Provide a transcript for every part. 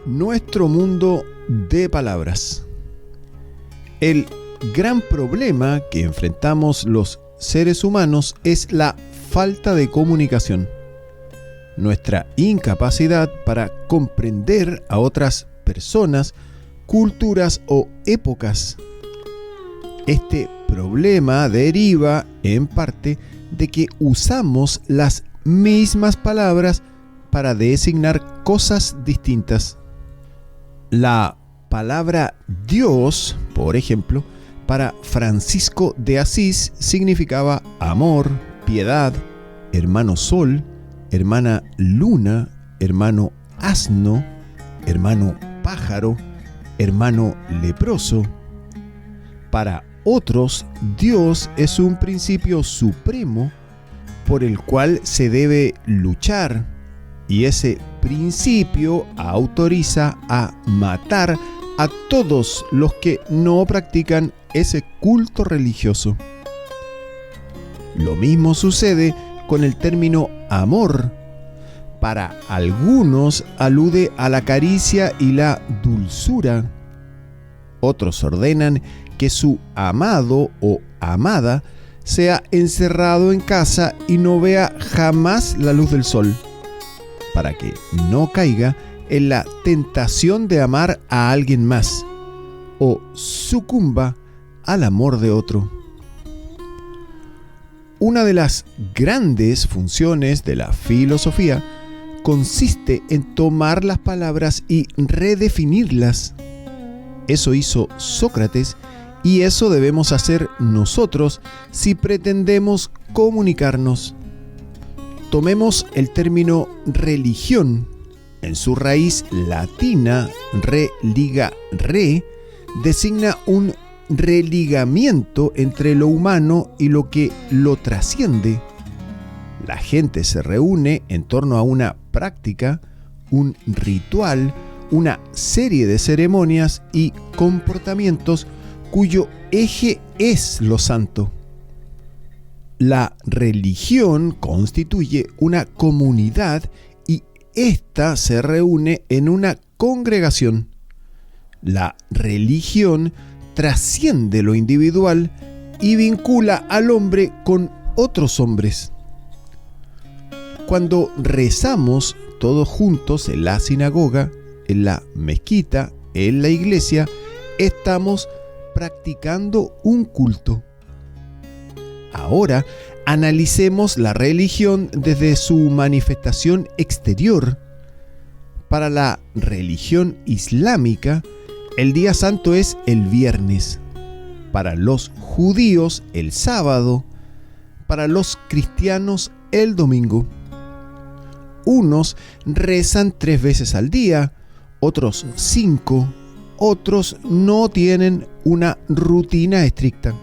Nuestro mundo de palabras. El gran problema que enfrentamos los seres humanos es la falta de comunicación. Nuestra incapacidad para comprender a otras personas, culturas o épocas. Este problema deriva, en parte, de que usamos las mismas palabras para designar cosas distintas. La palabra Dios, por ejemplo, para Francisco de Asís significaba amor, piedad, hermano sol, hermana luna, hermano asno, hermano pájaro, hermano leproso. Para otros, Dios es un principio supremo por el cual se debe luchar, y ese principio autoriza a matar a todos los que no practican ese culto religioso. Lo mismo sucede con el término amor. Para algunos alude a la caricia y la dulzura. Otros ordenan que su amado o amada sea encerrado en casa y no vea jamás la luz del sol, para que no caiga en la tentación de amar a alguien más o sucumba al amor de otro. Una de las grandes funciones de la filosofía consiste en tomar las palabras y redefinirlas. Eso hizo Sócrates y eso debemos hacer nosotros si pretendemos comunicarnos. Tomemos el término religión. En su raíz latina, religare, designa un religamiento entre lo humano y lo que lo trasciende. La gente se reúne en torno a una práctica, un ritual, una serie de ceremonias y comportamientos cuyo eje es lo santo. La religión constituye una comunidad y ésta se reúne en una congregación. La religión trasciende lo individual y vincula al hombre con otros hombres. Cuando rezamos todos juntos en la sinagoga, en la mezquita, en la iglesia, estamos practicando un culto. Ahora analicemos la religión desde su manifestación exterior. Para la religión islámica, el día santo es el viernes. Para los judíos, el sábado. Para los cristianos, el domingo. Unos rezan 3 veces al día, otros 5, otros no tienen una rutina estricta.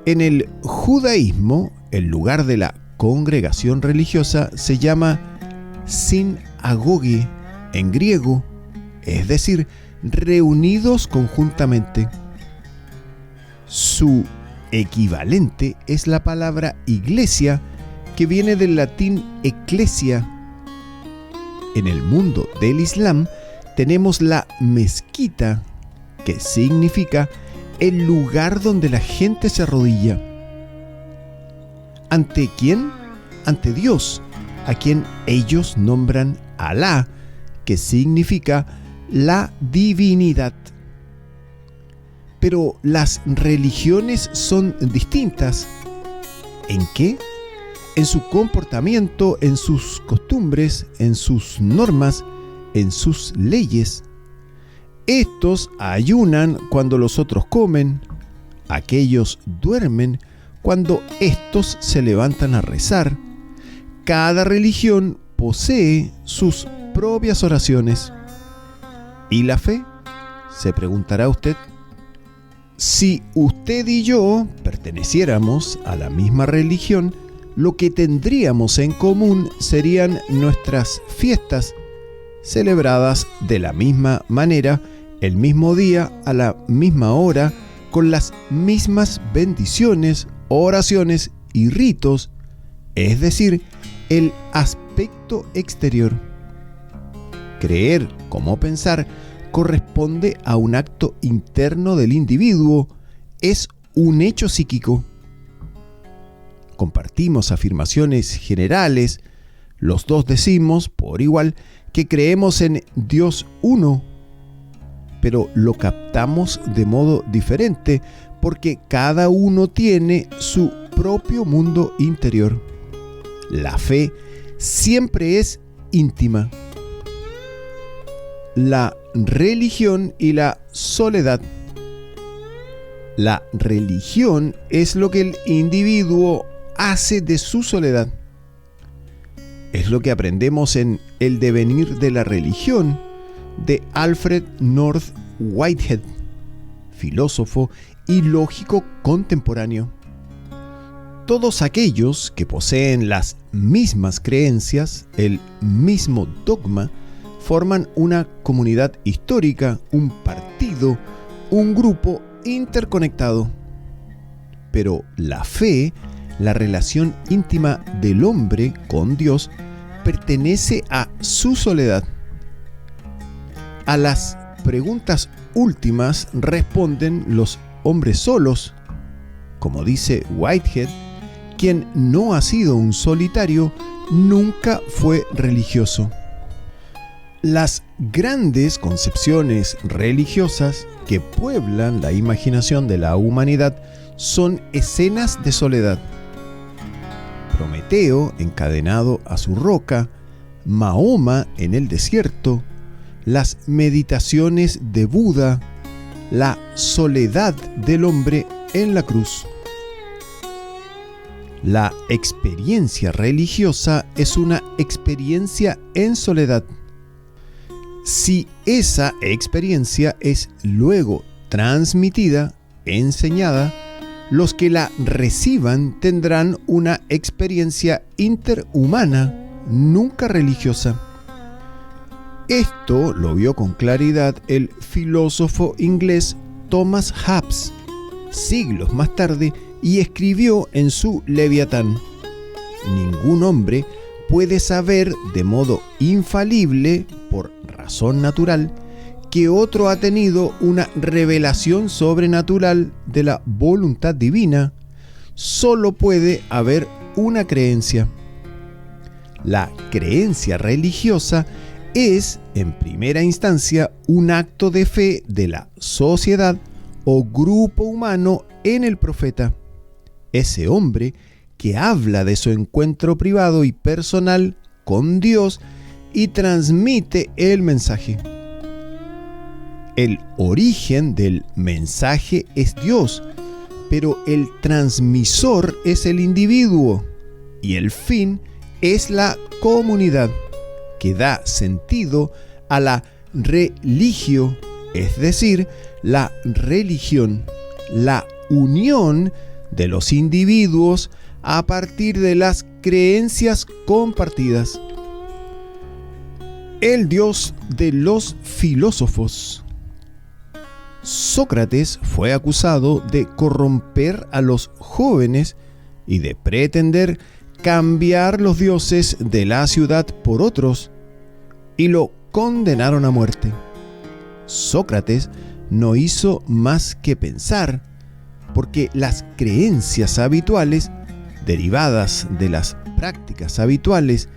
En el judaísmo, el lugar de la congregación religiosa se llama sinagoge en griego, es decir, reunidos conjuntamente. Su equivalente es la palabra iglesia, que viene del latín ecclesia. En el mundo del Islam tenemos la mezquita, que significa el lugar donde la gente se arrodilla. ¿Ante quién? Ante Dios, a quien ellos nombran Alá, que significa la divinidad. Pero las religiones son distintas. ¿En qué? En su comportamiento, en sus costumbres, en sus normas, en sus leyes. Estos ayunan cuando los otros comen, aquellos duermen cuando estos se levantan a rezar. Cada religión posee sus propias oraciones. ¿Y la fe? Se preguntará usted. Si usted y yo perteneciéramos a la misma religión, lo que tendríamos en común serían nuestras fiestas, celebradas de la misma manera el mismo día, a la misma hora, con las mismas bendiciones, oraciones y ritos, es decir, el aspecto exterior. Creer como pensar corresponde a un acto interno del individuo, es un hecho psíquico. Compartimos afirmaciones generales, los dos decimos por igual que creemos en Dios uno, pero lo captamos de modo diferente porque cada uno tiene su propio mundo interior. La fe siempre es íntima. La religión y la soledad. La religión es lo que el individuo hace de su soledad. Es lo que aprendemos en El devenir de la religión de Alfred North Whitehead, filósofo y lógico contemporáneo. Todos aquellos que poseen las mismas creencias, el mismo dogma, forman una comunidad histórica, un partido, un grupo interconectado. Pero la fe, la relación íntima del hombre con Dios, pertenece a su soledad. A las preguntas últimas responden los hombres solos. Como dice Whitehead, quien no ha sido un solitario nunca fue religioso. Las grandes concepciones religiosas que pueblan la imaginación de la humanidad son escenas de soledad. Prometeo encadenado a su roca, Mahoma en el desierto, las meditaciones de Buda, la soledad del hombre en la cruz. La experiencia religiosa es una experiencia en soledad. Si esa experiencia es luego transmitida, enseñada, los que la reciban tendrán una experiencia interhumana, nunca religiosa. Esto lo vio con claridad el filósofo inglés Thomas Hobbes, siglos más tarde, y escribió en su Leviatán: ningún hombre puede saber de modo infalible, por razón natural, que otro ha tenido una revelación sobrenatural de la voluntad divina. Solo puede haber una creencia. La creencia religiosa es, en primera instancia, un acto de fe de la sociedad o grupo humano en el profeta, ese hombre que habla de su encuentro privado y personal con Dios y transmite el mensaje. El origen del mensaje es Dios, pero el transmisor es el individuo y el fin es la comunidad, que da sentido a la religio, es decir, la religión, la unión de los individuos a partir de las creencias compartidas. El Dios de los filósofos. Sócrates fue acusado de corromper a los jóvenes y de pretender cambiar los dioses de la ciudad por otros, y lo condenaron a muerte. Sócrates no hizo más que pensar, porque las creencias habituales, derivadas de las prácticas habituales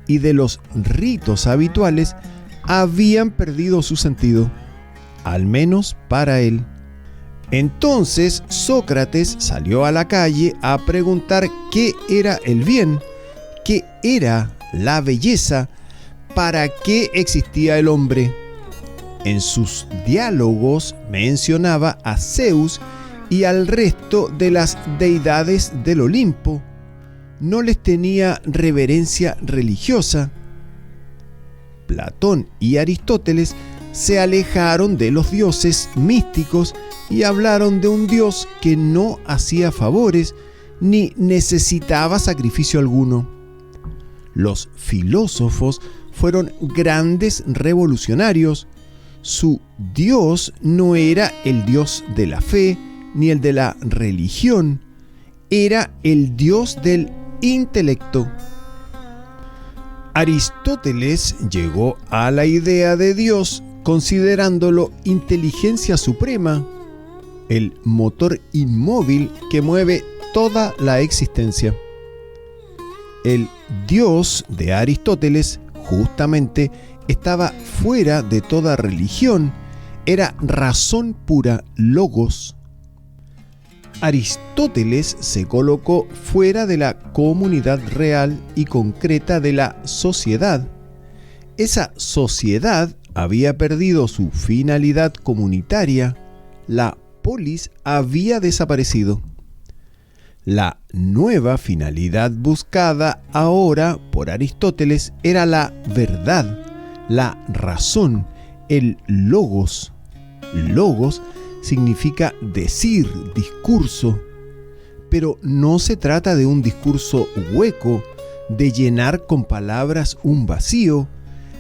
y de los ritos habituales, habían perdido su sentido, al menos para él. Entonces Sócrates salió a la calle a preguntar qué era el bien, qué era la belleza, para qué existía el hombre. En sus diálogos mencionaba a Zeus y al resto de las deidades del Olimpo. No les tenía reverencia religiosa. Platón y Aristóteles se alejaron de los dioses místicos y hablaron de un dios que no hacía favores ni necesitaba sacrificio alguno. Los filósofos fueron grandes revolucionarios. Su Dios no era el Dios de la fe ni el de la religión, era el Dios del intelecto. Aristóteles llegó a la idea de Dios considerándolo inteligencia suprema, el motor inmóvil que mueve toda la existencia. El Dios de Aristóteles justamente estaba fuera de toda religión, era razón pura, logos. Aristóteles se colocó fuera de la comunidad real y concreta de la sociedad. Esa sociedad había perdido su finalidad comunitaria, la polis había desaparecido. La nueva finalidad buscada ahora por Aristóteles era la verdad, la razón, el logos. Logos significa decir, discurso, pero no se trata de un discurso hueco, de llenar con palabras un vacío.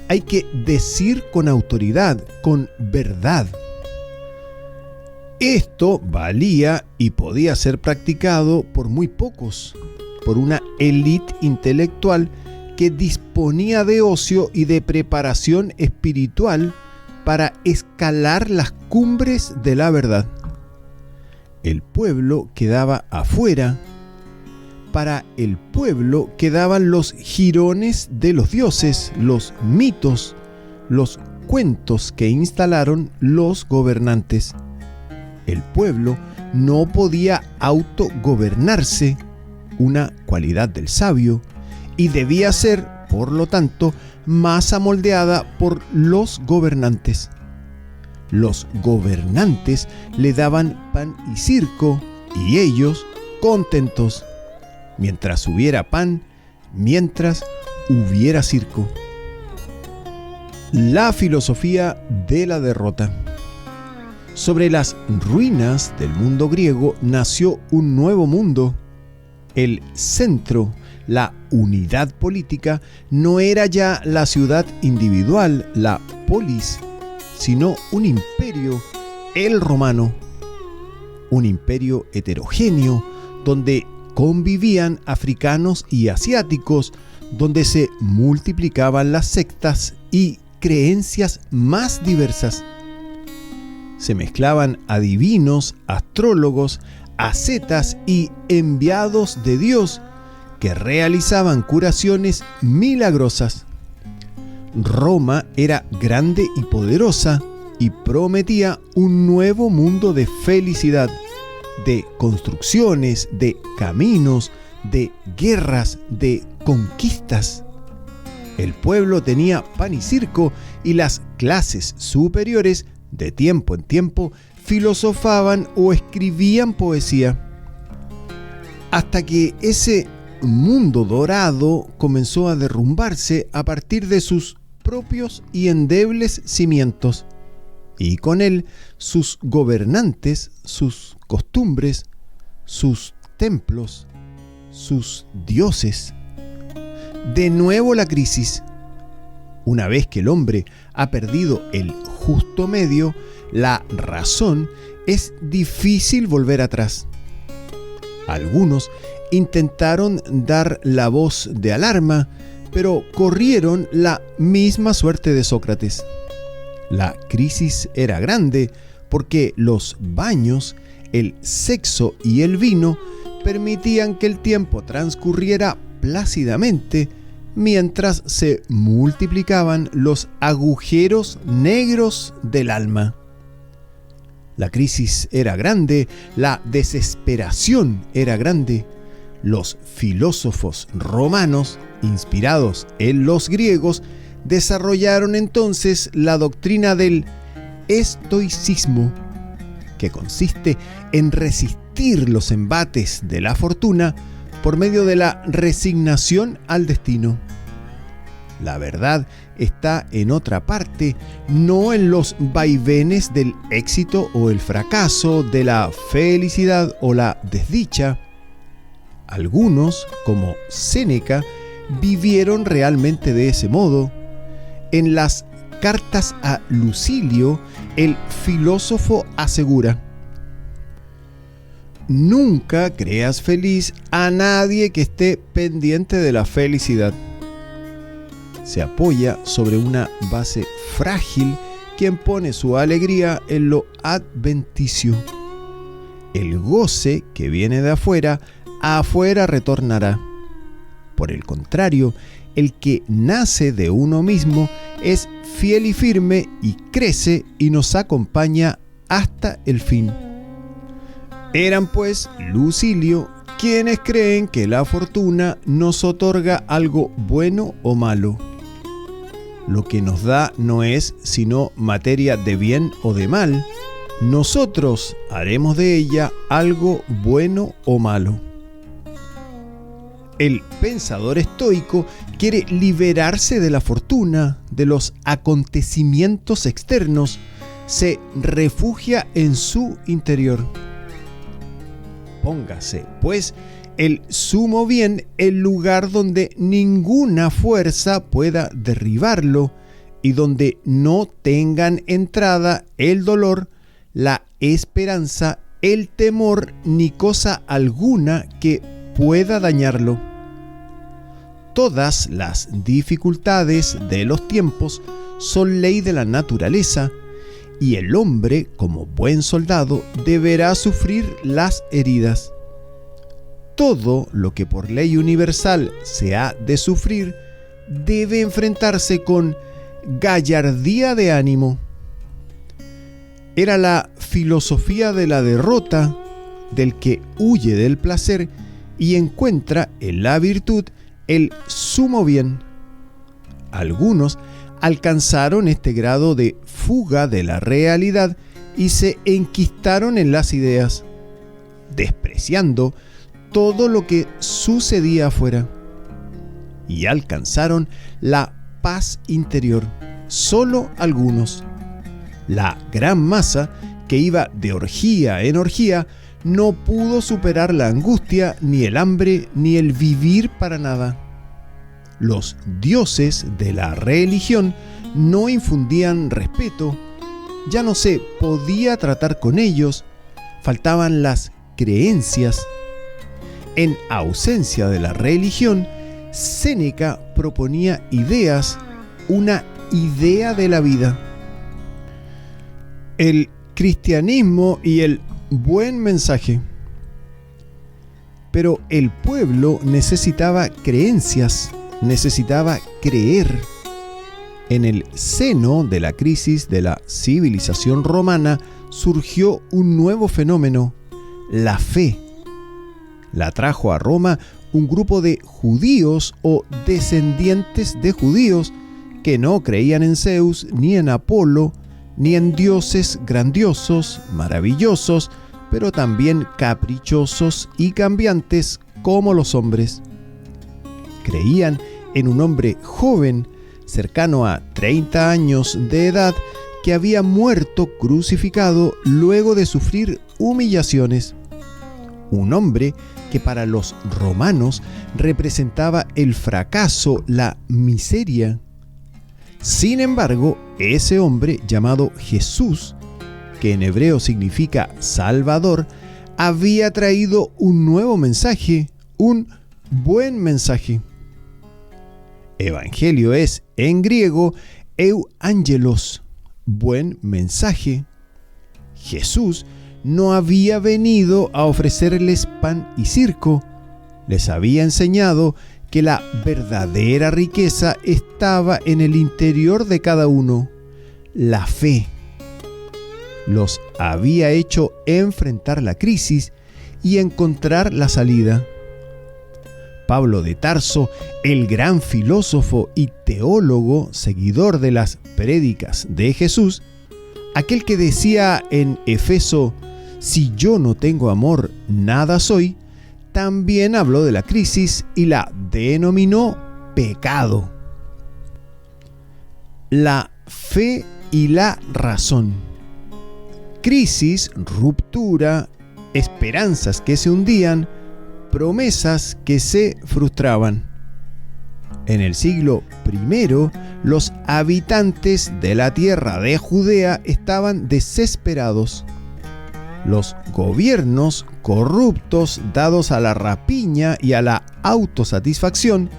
Hay que decir con autoridad, con verdad. Esto valía y podía ser practicado por muy pocos, por una élite intelectual que disponía de ocio y de preparación espiritual para escalar las cumbres de la verdad. El pueblo quedaba afuera. Para el pueblo quedaban los jirones de los dioses, los mitos, los cuentos que instalaron los gobernantes. El pueblo no podía autogobernarse, una cualidad del sabio, y debía ser, por lo tanto, más amoldeada por los gobernantes. Los gobernantes le daban pan y circo, y ellos contentos. Mientras hubiera pan, mientras hubiera circo. La filosofía de la derrota. Sobre las ruinas del mundo griego nació un nuevo mundo. El centro, la unidad política, no era ya la ciudad individual, la polis, sino un imperio, el romano. Un imperio heterogéneo, donde convivían africanos y asiáticos, donde se multiplicaban las sectas y creencias más diversas. Se mezclaban adivinos, astrólogos, ascetas y enviados de Dios que realizaban curaciones milagrosas. Roma era grande y poderosa y prometía un nuevo mundo de felicidad, de construcciones, de caminos, de guerras, de conquistas. El pueblo tenía pan y circo y las clases superiores, de tiempo en tiempo, filosofaban o escribían poesía. Hasta que ese mundo dorado comenzó a derrumbarse a partir de sus propios y endebles cimientos, y con él sus gobernantes, sus costumbres, sus templos, sus dioses. De nuevo la crisis. Una vez que el hombre ha perdido el justo medio, la razón, es difícil volver atrás. Algunos intentaron dar la voz de alarma, pero corrieron la misma suerte de Sócrates. La crisis era grande porque los baños, el sexo y el vino permitían que el tiempo transcurriera plácidamente mientras se multiplicaban los agujeros negros del alma. La crisis era grande, la desesperación era grande. Los filósofos romanos, inspirados en los griegos, desarrollaron entonces la doctrina del estoicismo, que consiste en resistir los embates de la fortuna por medio de la resignación al destino. La verdad está en otra parte, no en los vaivenes del éxito o el fracaso, de la felicidad o la desdicha. Algunos, como Séneca, vivieron realmente de ese modo. En las Cartas a Lucilio, el filósofo asegura: nunca creas feliz a nadie que esté pendiente de la felicidad. Se apoya sobre una base frágil quien pone su alegría en lo adventicio. El goce que viene de afuera, afuera retornará. Por el contrario, el que nace de uno mismo es fiel y firme y crece y nos acompaña hasta el fin. Eran pues Lucilio quienes creen que la fortuna nos otorga algo bueno o malo. Lo que nos da no es sino materia de bien o de mal. Nosotros haremos de ella algo bueno o malo. El pensador estoico quiere liberarse de la fortuna, de los acontecimientos externos. Se refugia en su interior. Póngase, pues, el sumo bien en lugar donde ninguna fuerza pueda derribarlo y donde no tengan entrada el dolor, la esperanza, el temor ni cosa alguna que pueda dañarlo. Todas las dificultades de los tiempos son ley de la naturaleza y el hombre, como buen soldado, deberá sufrir las heridas. Todo lo que por ley universal se ha de sufrir debe enfrentarse con gallardía de ánimo. Era la filosofía de la derrota, del que huye del placer y encuentra en la virtud el sumo bien. Algunos alcanzaron este grado de fuga de la realidad y se enquistaron en las ideas, despreciando todo lo que sucedía afuera, y alcanzaron la paz interior. Solo algunos. La gran masa, que iba de orgía en orgía, no pudo superar la angustia, ni el hambre, ni el vivir para nada. Los dioses de la religión no infundían respeto, ya no se podía tratar con ellos, faltaban las creencias. En ausencia de la religión, Séneca proponía ideas, una idea de la vida. El cristianismo y el buen mensaje. Pero el pueblo necesitaba creencias, necesitaba creer. En el seno de la crisis de la civilización romana surgió un nuevo fenómeno, la fe. La trajo a Roma un grupo de judíos o descendientes de judíos que no creían en Zeus ni en Apolo, ni en dioses grandiosos, maravillosos, pero también caprichosos y cambiantes como los hombres. Creían en un hombre joven, cercano a 30 años de edad, que había muerto crucificado luego de sufrir humillaciones. Un hombre que para los romanos representaba el fracaso, la miseria. Sin embargo, ese hombre llamado Jesús, que en hebreo significa Salvador, había traído un nuevo mensaje, un buen mensaje. Evangelio es, en griego, euangelos, buen mensaje. Jesús no había venido a ofrecerles pan y circo, les había enseñado que la verdadera riqueza estaba en el interior de cada uno, la fe. Los había hecho enfrentar la crisis y encontrar la salida. Pablo de Tarso, el gran filósofo y teólogo, seguidor de las prédicas de Jesús, aquel que decía en Efeso: si yo no tengo amor, nada soy, también habló de la crisis y la denominó pecado. La fe y la razón. Crisis, ruptura, esperanzas que se hundían, promesas que se frustraban. En el siglo I, los habitantes de la tierra de Judea estaban desesperados. Los gobiernos corruptos, dados a la rapiña y a la autosatisfacción,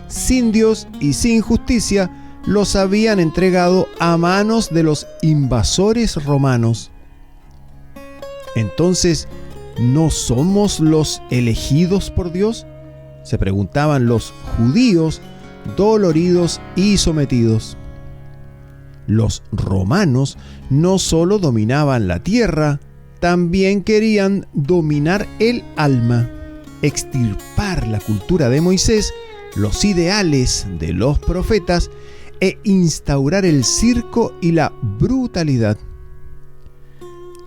sin Dios y sin justicia, los habían entregado a manos de los invasores romanos. Entonces, ¿no somos los elegidos por Dios?, se preguntaban los judíos doloridos y sometidos. Los romanos no solo dominaban la tierra, también querían dominar el alma, extirpar la cultura de Moisés, los ideales de los profetas e instaurar el circo y la brutalidad.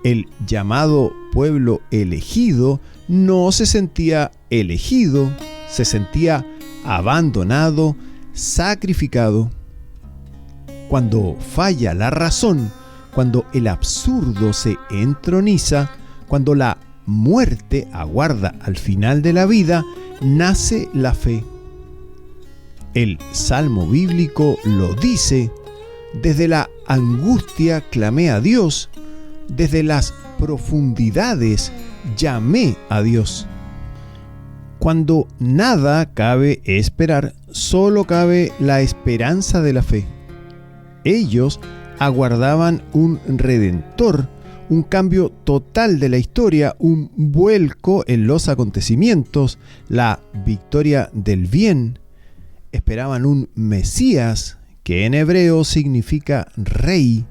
El llamado pueblo elegido no se sentía elegido, se sentía abandonado, sacrificado. Cuando falla la razón, cuando el absurdo se entroniza, cuando la muerte aguarda al final de la vida, nace la fe. El Salmo bíblico lo dice: desde la angustia clamé a Dios, desde las profundidades llamé a Dios. Cuando nada cabe esperar, solo cabe la esperanza de la fe. Ellos aguardaban un redentor, un cambio total de la historia, un vuelco en los acontecimientos, la victoria del bien. Esperaban un Mesías, que en hebreo significa rey,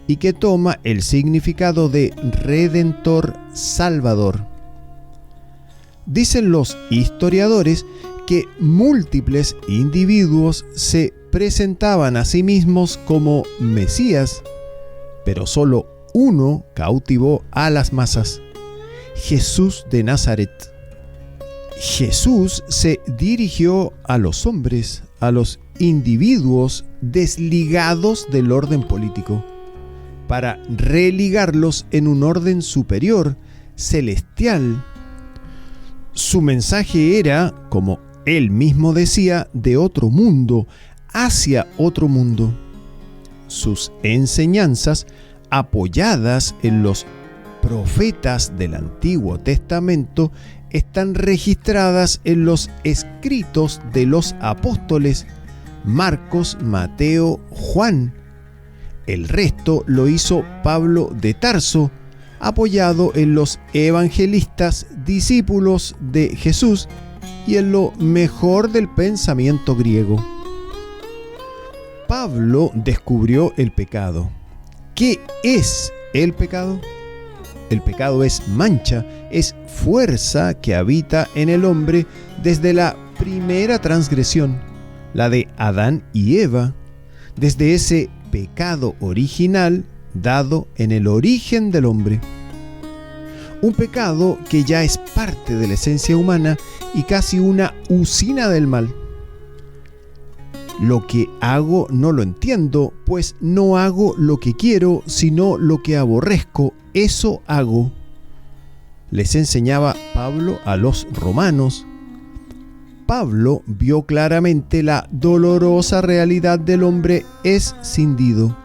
y que toma el significado de redentor, salvador. Dicen los historiadores que múltiples individuos se presentaban a sí mismos como Mesías, pero solo uno cautivó a las masas: Jesús de Nazaret. Jesús se dirigió a los hombres, a los individuos desligados del orden político, para religarlos en un orden superior, celestial. Su mensaje era, como él mismo decía, de otro mundo, hacia otro mundo. Sus enseñanzas, apoyadas en los profetas del Antiguo Testamento, están registradas en los escritos de los apóstoles Marcos, Mateo, Juan. El resto lo hizo Pablo de Tarso, apoyado en los evangelistas discípulos de Jesús y en lo mejor del pensamiento griego. Pablo descubrió el pecado. ¿Qué es el pecado? El pecado es mancha, es fuerza que habita en el hombre desde la primera transgresión, la de Adán y Eva, desde ese pecado original dado en el origen del hombre. Un pecado que ya es parte de la esencia humana y casi una usina del mal. Lo que hago no lo entiendo, pues no hago lo que quiero, sino lo que aborrezco, eso hago. Les enseñaba Pablo a los romanos. Pablo vio claramente la dolorosa realidad del hombre escindido.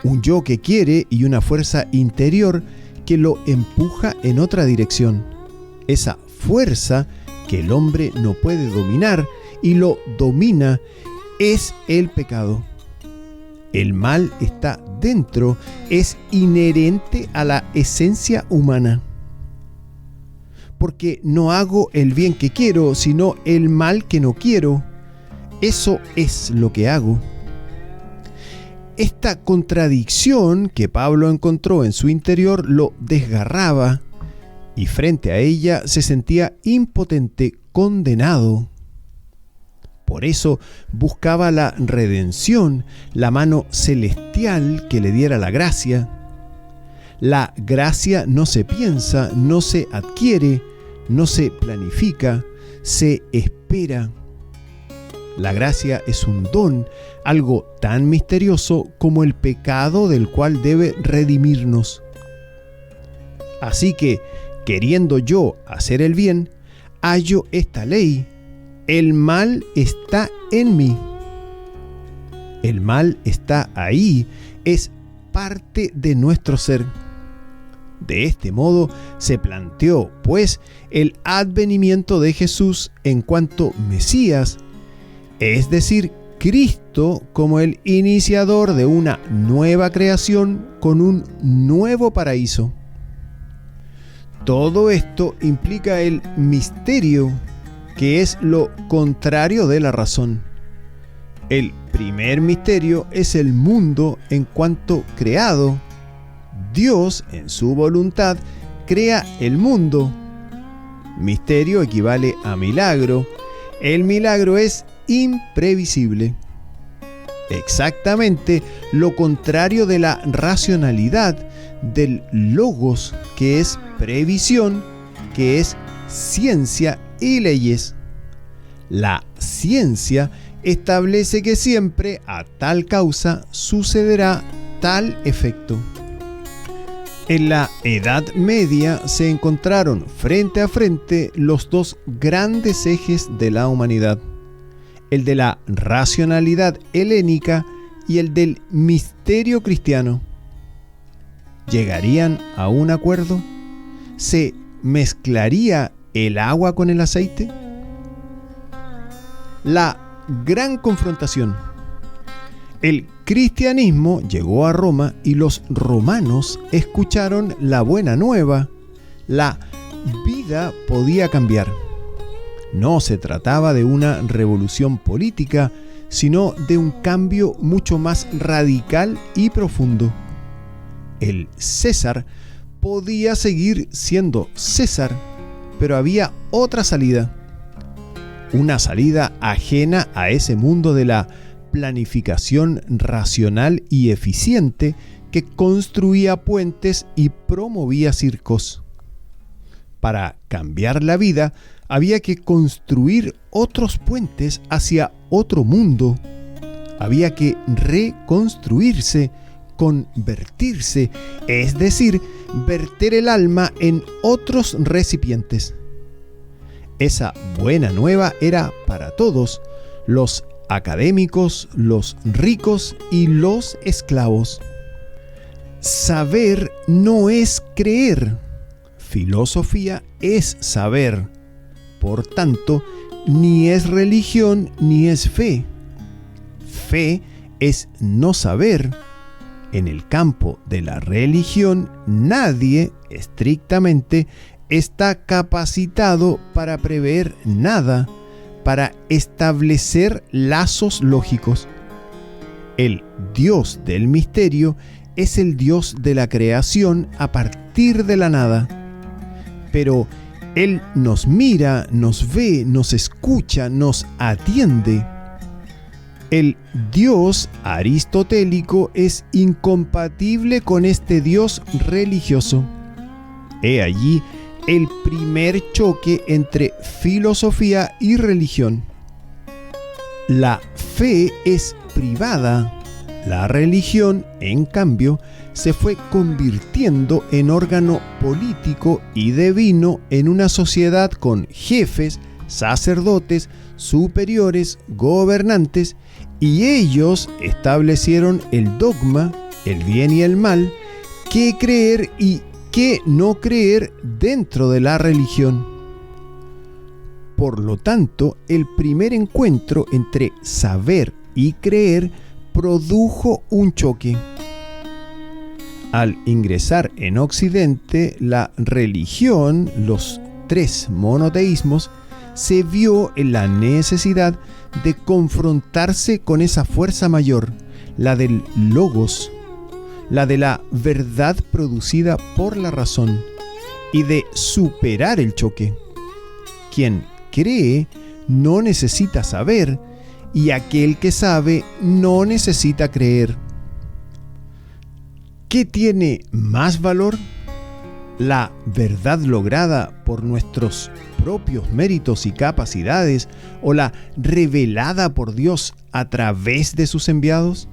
Un yo que quiere y una fuerza interior que lo empuja en otra dirección. Esa fuerza que el hombre no puede dominar y lo domina es el pecado. El mal está dentro, es inherente a la esencia humana. Porque no hago el bien que quiero, sino el mal que no quiero. Eso es lo que hago. Esta contradicción que Pablo encontró en su interior lo desgarraba, y frente a ella se sentía impotente, condenado. Por eso buscaba la redención, la mano celestial que le diera la gracia. La gracia no se piensa, no se adquiere, no se planifica, se espera. La gracia es un don, algo tan misterioso como el pecado del cual debe redimirnos. Así que, queriendo yo hacer el bien, hallo esta ley: el mal está en mí. El mal está ahí, es parte de nuestro ser. De este modo se planteó, pues, el advenimiento de Jesús en cuanto Mesías, es decir, Cristo como el iniciador de una nueva creación con un nuevo paraíso. Todo esto implica el misterio, que es lo contrario de la razón. El primer misterio es el mundo en cuanto creado. Dios, en su voluntad, crea el mundo. Misterio equivale a milagro. El milagro es imprevisible. Exactamente lo contrario de la racionalidad, del logos, que es previsión, que es ciencia y leyes. La ciencia establece que siempre a tal causa sucederá tal efecto. En la Edad Media se encontraron frente a frente los dos grandes ejes de la humanidad, el de la racionalidad helénica y el del misterio cristiano. ¿Llegarían a un acuerdo? ¿Se mezclaría el agua con el aceite? La gran confrontación. El cristianismo llegó a Roma y los romanos escucharon la buena nueva. La vida podía cambiar. No se trataba de una revolución política, sino de un cambio mucho más radical y profundo. El César podía seguir siendo César, pero había otra salida. Una salida ajena a ese mundo de la planificación racional y eficiente que construía puentes y promovía circos. Para cambiar la vida había que construir otros puentes hacia otro mundo. Había que reconstruirse, convertirse, es decir, verter el alma en otros recipientes. Esa buena nueva era para todos, los académicos, los ricos y los esclavos. Saber no es creer. Filosofía es saber. Por tanto, ni es religión ni es fe. Fe es no saber. En el campo de la religión, nadie, estrictamente, está capacitado para prever nada, para establecer lazos lógicos. El Dios del misterio es el Dios de la creación a partir de la nada. Pero Él nos mira, nos ve, nos escucha, nos atiende. El Dios aristotélico es incompatible con este Dios religioso. He allí el primer choque entre filosofía y religión. La fe es privada. La religión, en cambio, se fue convirtiendo en órgano político y divino en una sociedad con jefes, sacerdotes, superiores, gobernantes, y ellos establecieron el dogma, el bien y el mal, qué creer y qué no creer dentro de la religión. Por lo tanto, el primer encuentro entre saber y creer produjo un choque. Al ingresar en Occidente, la religión, los tres monoteísmos, se vio en la necesidad de confrontarse con esa fuerza mayor, la del logos, la de la verdad producida por la razón, y de superar el choque. Quien cree no necesita saber, y aquel que sabe no necesita creer. ¿Qué tiene más valor? ¿La verdad lograda por nuestros propios méritos y capacidades o la revelada por Dios a través de sus enviados?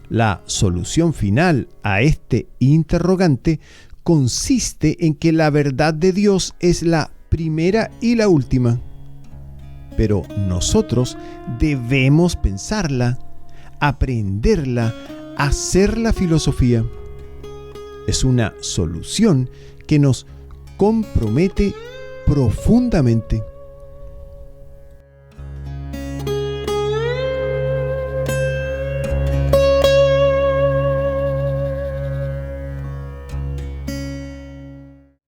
La solución final a este interrogante consiste en que la verdad de Dios es la primera y la última. Pero nosotros debemos pensarla, aprenderla, hacer la filosofía. Es una solución que nos compromete profundamente.